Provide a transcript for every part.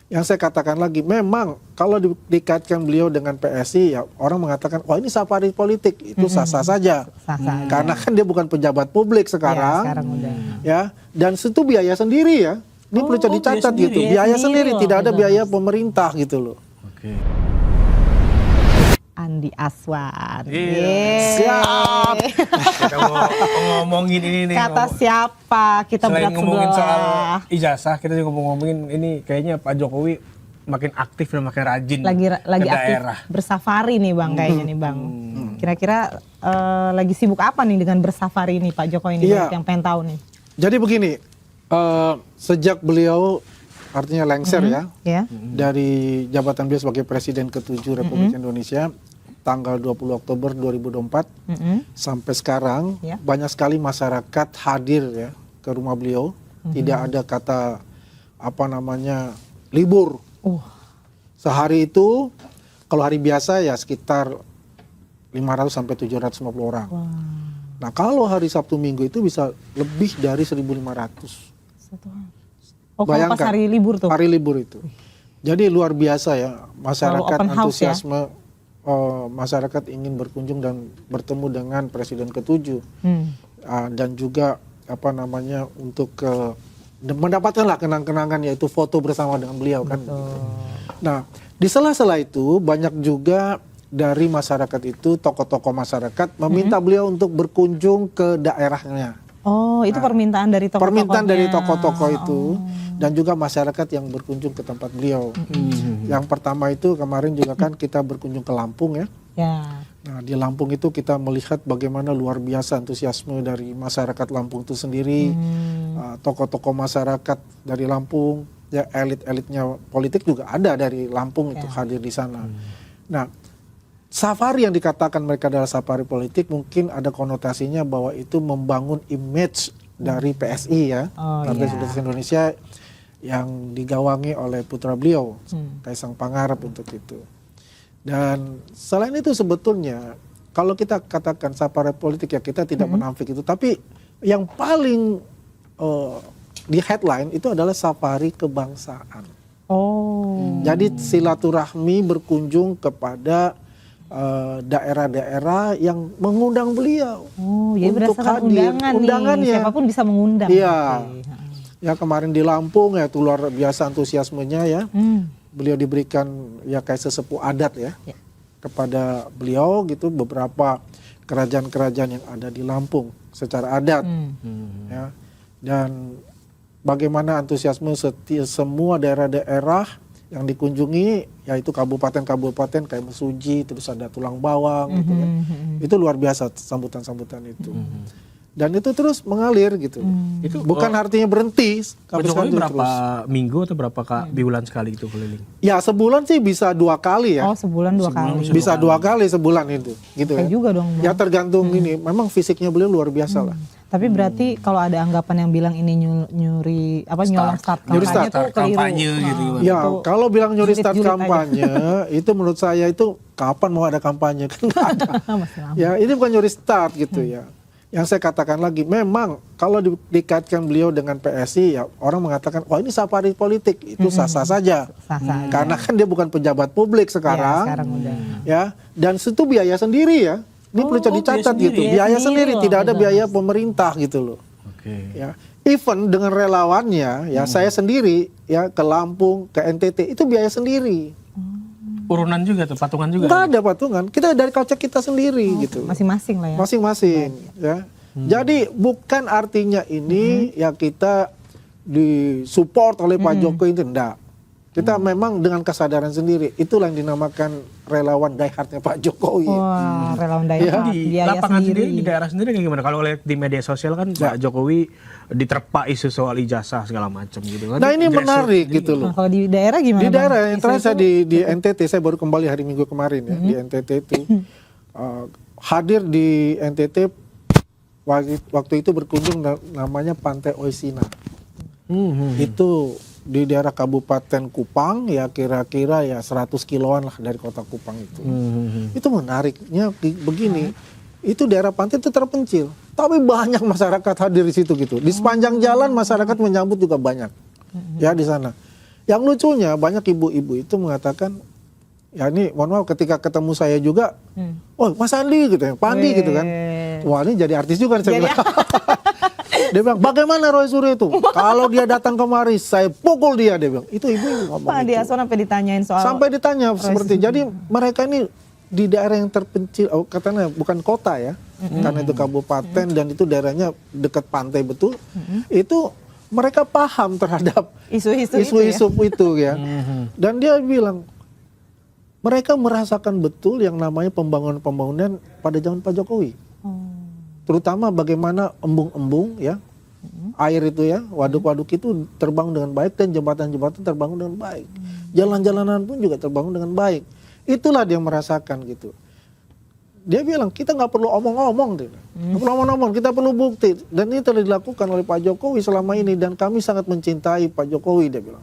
Yang saya katakan lagi, memang kalau dikaitkan beliau dengan PSI, ya orang mengatakan, wah ini safari politik, itu sah-sah saja. Sah-sah Karena kan dia bukan pejabat publik sekarang, sekarang udah. ya. Dan itu biaya sendiri ya. Ini perlu dicatat biaya gitu. sendiri, Biaya sendiri sendiri, loh, tidak ada gitu. biaya pemerintah gitu loh. Oke. Andi Aswan. Iya. Yeay. Siap. Kita mau ngomongin ini nih. Kata siapa? Kita Selain berat ngomongin soal sebelah. ijazah, kita juga mau ngomongin ini kayaknya Pak Jokowi makin aktif dan makin rajin Lagi ke aktif daerah. bersafari nih Bang kayaknya nih Bang. Kira-kira lagi sibuk apa nih dengan bersafari nih Pak Jokowi ini? Iya. Banyak yang pengen tahu nih. Jadi begini, sejak beliau artinya lengser ya, Ya. dari jabatan beliau sebagai Presiden ke-7 Republik Indonesia, tanggal 20 Oktober 2024, sampai sekarang Ya. banyak sekali masyarakat hadir ya ke rumah beliau. Tidak ada kata libur. Sehari itu kalau hari biasa ya sekitar 500 sampai 750 orang. Nah kalau hari Sabtu Minggu itu bisa lebih dari 1.500. Oh kalau pas hari libur tuh? Hari libur itu. Jadi luar biasa ya masyarakat open house antusiasme. Masyarakat ingin berkunjung dan bertemu dengan Presiden ke-7 dan juga untuk mendapatkanlah kenang-kenangan yaitu foto bersama dengan beliau kan. Nah di sela-sela itu banyak juga dari masyarakat itu tokoh-tokoh masyarakat meminta beliau untuk berkunjung ke daerahnya. Oh itu permintaan dari tokoh-tokohnya. Permintaan dari tokoh-tokoh itu dan juga masyarakat yang berkunjung ke tempat beliau. Yang pertama itu kemarin juga kan kita berkunjung ke Lampung ya. Nah di Lampung itu kita melihat bagaimana luar biasa antusiasme dari masyarakat Lampung itu sendiri. Tokoh-tokoh masyarakat dari Lampung, ya elit-elitnya politik juga ada dari Lampung itu hadir di sana. Nah safari yang dikatakan mereka adalah safari politik mungkin ada konotasinya bahwa itu membangun image dari PSI ya, Partai Solidaritas Indonesia yang digawangi oleh putra beliau, Kaisang Pangarep untuk itu. Dan selain itu sebetulnya kalau kita katakan safari politik ya kita tidak menampik itu, tapi yang paling di headline itu adalah safari kebangsaan. Jadi silaturahmi berkunjung kepada daerah-daerah yang mengundang beliau jadi untuk berdasarkan hadir. undangan nih, siapapun bisa mengundang. Iya. Ya kemarin di Lampung ya itu luar biasa antusiasmenya ya. Beliau diberikan ya kayak sesepuh adat ya kepada beliau gitu, beberapa kerajaan-kerajaan yang ada di Lampung secara adat ya. Dan bagaimana antusiasme semua daerah-daerah yang dikunjungi yaitu kabupaten-kabupaten kayak Mesuji, terus ada Tulang Bawang gitu kan. Itu luar biasa sambutan-sambutan itu. Dan itu terus mengalir gitu. Itu bukan artinya berhenti. Pak Jokowi berapa terus. minggu atau berapa bulan sekali itu keliling? Ya sebulan sih bisa 2 kali ya. Oh sebulan 2 kali. Bisa 2 kali sebulan itu gitu ya. Juga dong. Ya tergantung ini. Memang fisiknya beliau luar biasa lah. Tapi berarti kalau ada anggapan yang bilang ini nyolong start kampanye itu keliru. Gitu. Ya kalau bilang nyuri start Julid-julid kampanye itu menurut saya itu kapan mau ada kampanye kan nggak ada. Ya ini bukan nyuri start gitu ya. Yang saya katakan lagi, memang kalau dikaitkan beliau dengan PSI, ya orang mengatakan, wah ini safari politik, itu sah-sah saja. Sah-sah. Karena kan dia bukan pejabat publik sekarang, sekarang udah. ya. Dan itu biaya sendiri ya. Ini perlu dicatat gitu, biaya sendiri, tidak ada biaya pemerintah gitu loh. Ya. Even dengan relawannya, ya saya sendiri ya ke Lampung, ke NTT itu biaya sendiri. Urunan juga tuh, patungan juga. Nggak ada patungan, kita dari kocek kita sendiri gitu. Masing-masing lah ya. Masing-masing ya. Jadi bukan artinya ini ya kita disupport oleh Pak Jokowi itu enggak. Kita memang dengan kesadaran sendiri, itulah yang dinamakan relawan diehardnya Pak Jokowi. Wah, relawan diehard, Di biaya lapangan sendiri. sendiri, di daerah sendiri kayak gimana? Kalau lihat di media sosial kan Pak Jokowi diterpa isu soal ijazah segala macam gitu kan. Nah ini menarik gitu loh. Nah, kalau di daerah gimana? Di daerah Bang? yang terakhir saya di NTT, saya baru kembali hari Minggu kemarin ya di NTT itu hadir di NTT waktu itu berkunjung namanya Pantai Oisina. Itu di daerah Kabupaten Kupang ya kira-kira ya 100 kiloan lah dari kota Kupang itu. Itu menariknya begini, itu daerah pantai itu terpencil, tapi banyak masyarakat hadir di situ gitu. Di sepanjang jalan masyarakat menyambut juga banyak ya di sana. Yang lucunya banyak ibu-ibu itu mengatakan, ya ini mohon maaf ketika ketemu saya juga, oh Mas Andi gitu ya, Pak Andi gitu kan. Wah ini jadi artis juga saya bilang. Dia bilang, bagaimana Roy Suryo itu? Kalau dia datang kemari, saya pukul dia. Dia bilang, itu ibu ngomong Pak Andi itu. Aswan sampai ditanyain soal. Sampai ditanya seperti, jadi mereka ini di daerah yang terpencil, katanya bukan kota ya, karena itu kabupaten dan itu daerahnya dekat pantai betul, itu mereka paham terhadap isu-isu itu ya. Dan dia bilang, mereka merasakan betul yang namanya pembangunan pada zaman Pak Jokowi. Terutama bagaimana embung-embung ya, air itu ya, waduk-waduk itu terbangun dengan baik dan jembatan-jembatan terbangun dengan baik. Jalan-jalanan pun juga terbangun dengan baik. Itulah dia merasakan gitu. Dia bilang kita nggak perlu omong-omong, nggak perlu omong-omong, kita perlu bukti. Dan ini telah dilakukan oleh Pak Jokowi selama ini dan kami sangat mencintai Pak Jokowi, dia bilang.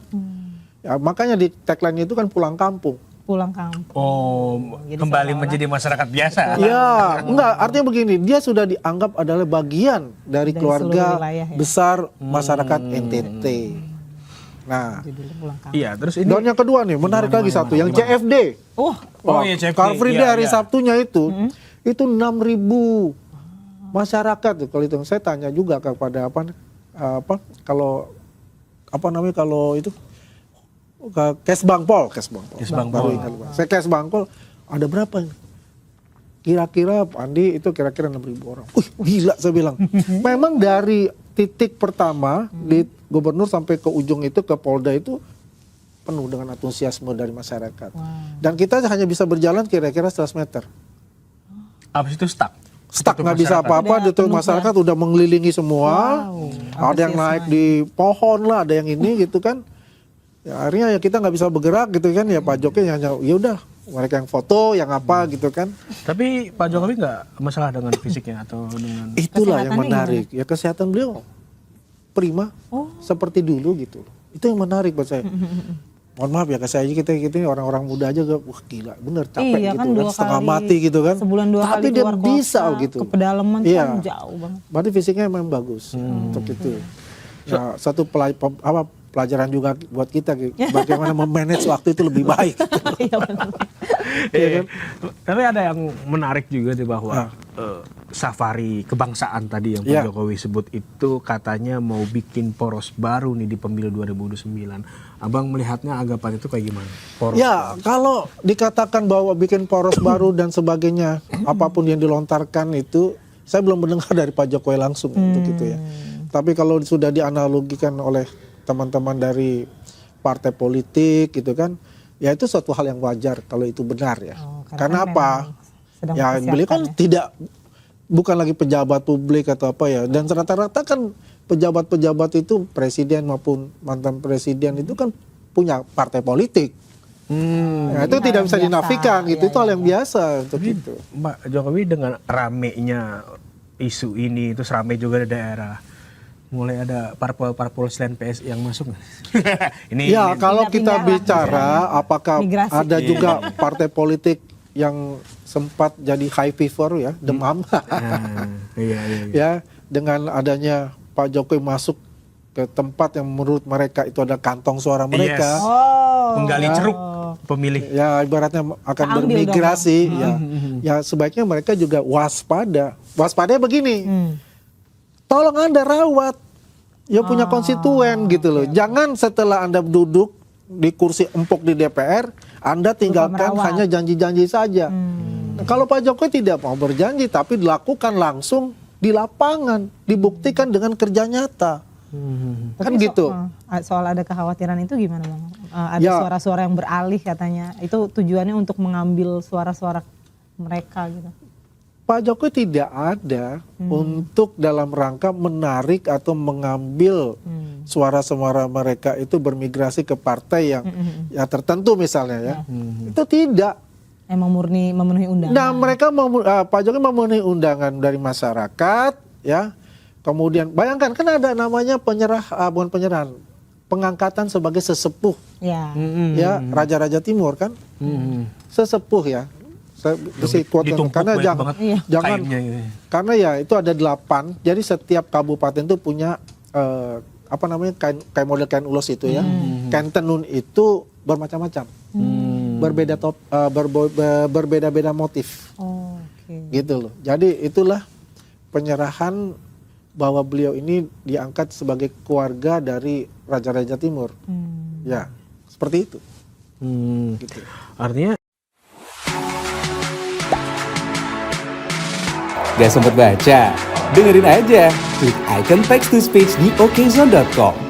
Ya, makanya di tagline itu kan pulang kampung. Pulang kampung. Oh, Jadi kembali menjadi masyarakat biasa. Ya, enggak, artinya begini, dia sudah dianggap adalah bagian dari keluarga wilayah, ya. besar masyarakat NTT. Nah, Iya, terus ini dan yang kedua nih, menarik lagi satu, yang CFD. Oh, iya, CFD. Car Free Day Iya, hari iya. Sabtunya itu 6.000 masyarakat tuh. Kalau itu saya tanya juga kepada kalau itu ke Kesbangpol. Baru ingat, Bang. Saya Kesbangpol ada berapa ini? Kira-kira Andi itu kira-kira 6.000 orang. Gila saya bilang. Memang dari titik pertama di gubernur sampai ke ujung itu ke Polda itu penuh dengan antusiasme dari masyarakat. Dan kita hanya bisa berjalan kira-kira 100 meter. Habis itu stuck Nggak bisa apa-apa, itu masyarakat udah mengelilingi semua. Ada yang naik di pohon lah, ada yang ini gitu kan. Ya, akhirnya ya kita nggak bisa bergerak gitu kan, ya Pak Jokowi hanya ya udah mereka yang foto, yang apa gitu kan. Tapi Pak Jokowi nggak masalah dengan fisiknya atau dengan Itulah yang menarik. Ya kesehatan beliau prima, seperti dulu gitu. Itu yang menarik buat saya. Mohon maaf ya, saya aja kita ini orang-orang muda aja wah gila, bener capek iya, gitu kan, kan, setengah mati gitu kan. Sebulan 2 Tapi kali dia keluar bisa kota, gitu. ke pedalaman Iya. kan jauh banget. Berarti fisiknya memang bagus untuk itu. Ya, satu pelajaran juga buat kita gitu. Bagaimana memanage waktu itu lebih baik. Iya benar. Tapi ada yang menarik juga sih bahwa safari kebangsaan tadi yang Pak Jokowi sebut itu katanya mau bikin poros baru nih di pemilu 2029. Abang melihatnya anggapan itu kayak gimana? Poros Ya, kalau dikatakan bahwa bikin poros baru dan sebagainya, apapun yang dilontarkan itu, saya belum mendengar dari Pak Jokowi langsung untuk itu ya. Tapi kalau sudah dianalogikan oleh teman-teman dari partai politik gitu kan, ya itu suatu hal yang wajar kalau itu benar ya. Karena apa? Ya beliau kan bukan lagi pejabat publik atau apa ya. Dan rata-rata kan pejabat-pejabat itu presiden maupun mantan presiden itu kan punya partai politik. Ya, itu tidak bisa dinafikan gitu. Itu hal yang biasa untuk itu. Pak Jokowi dengan ramenya isu ini, terus rame juga di daerah. Mulai ada parpol selain PS yang masuk. Ya, kalau kita bicara apakah migrasi. ada juga partai politik yang sempat jadi high fever ya, demam. Iya. Ya, dengan adanya Pak Jokowi masuk ke tempat yang menurut mereka itu ada kantong suara mereka. Menggali ceruk pemilih. Ya, ibaratnya akan bermigrasi ya. Ya, sebaiknya mereka juga waspada. Waspadanya begini. Tolong Anda rawat, ya punya konstituen gitu loh. Jangan setelah Anda duduk di kursi empuk di DPR, Anda tinggalkan hanya janji-janji saja. Nah, kalau Pak Jokowi tidak mau berjanji, tapi dilakukan langsung di lapangan, dibuktikan dengan kerja nyata. Kan gitu. Soal ada kekhawatiran itu gimana Bang? Ada suara-suara yang beralih katanya. Itu tujuannya untuk mengambil suara-suara mereka gitu. Pak Jokowi tidak ada untuk dalam rangka menarik atau mengambil suara-suara mereka itu bermigrasi ke partai yang ya tertentu misalnya ya. Itu tidak. Emang murni memenuhi undangan. Nah, mereka Pak Jokowi memenuhi undangan dari masyarakat ya. Kemudian bayangkan kan ada namanya bukan penyerahan, pengangkatan sebagai sesepuh. Ya, Raja-Raja Timur kan. Sesepuh ya. Karena jangan karena ya itu ada 8, jadi setiap kabupaten itu punya apa namanya kain model kain ulos itu ya. Kain tenun itu bermacam-macam. Berbeda-beda motif. Gitu loh. Jadi itulah penyerahan bahwa beliau ini diangkat sebagai keluarga dari Raja-Raja Timur. Ya, seperti itu. Gitu. Artinya Gak sempet baca? Dengerin aja, klik icon text to speech di okezone.com.